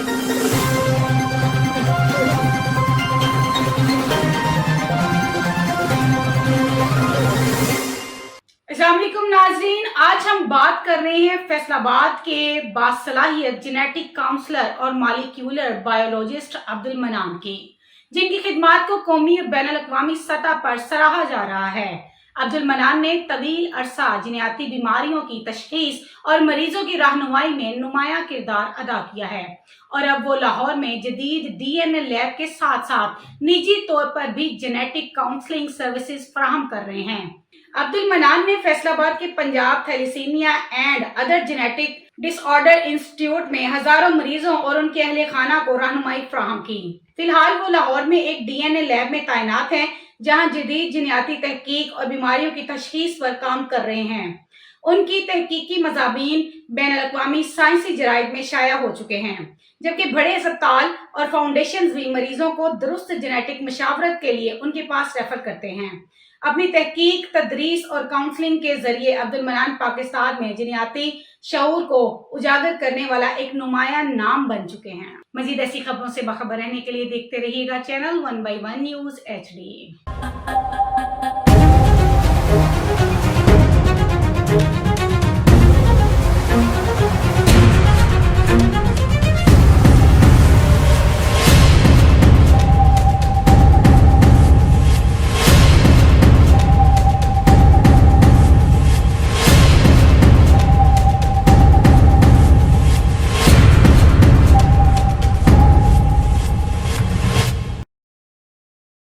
अस्सलाम वालेकुम नाज़रीन, आज हम बात कर रहे हैं फैसलाबाद के बासलाहियत जेनेटिक काउंसलर और मॉलिक्यूलर बायोलॉजिस्ट अब्दुल मनान की, जिनकी खिदमात को कौमी और बैनुल अक़वामी सतह पर सराहा जा रहा है। अब्दुल मनान ने तवील अरसा जिन्याती बीमारियों की तशख़ीस और मरीजों की रहनुमाई में नुमायां किरदार अदा किया है और अब वो लाहौर में जदीद DNA लैब के साथ साथ निजी तौर पर भी जेनेटिक काउंसलिंग सर्विसेज फराहम कर रहे हैं। अब्दुल मनान ने फैसलाबाद के Punjab thalassemia and other genetic disorder institute में हजारों मरीजों और उनके अहले खाना को रहनुमाई फराहम की। फिलहाल वो लाहौर में एक DNA लैब में तैनात हैं, जहां जदीद जिन्याती तहकीक और बीमारियों की तशखीस पर काम कर रहे हैं। उनकी तहकीकी मज़ाबीन बैनुल अक़वामी साइंसी जराइद में शाया हो चुके हैं, जबकि बड़े अस्पताल और फाउंडेशन भी मरीजों को दुरुस्त जेनेटिक मशावरत के लिए उनके पास रेफर करते हैं। अपनी तहकीक, तदरीस और काउंसलिंग के जरिए अब्दुल मनान पाकिस्तान में जिन्याती शऊर को उजागर करने वाला एक नुमाया नाम बन चुके हैं। मजीद ऐसी खबरों से बाखबर रहने के लिए देखते रहिएगा चैनल 1 by 1 न्यूज़ HD।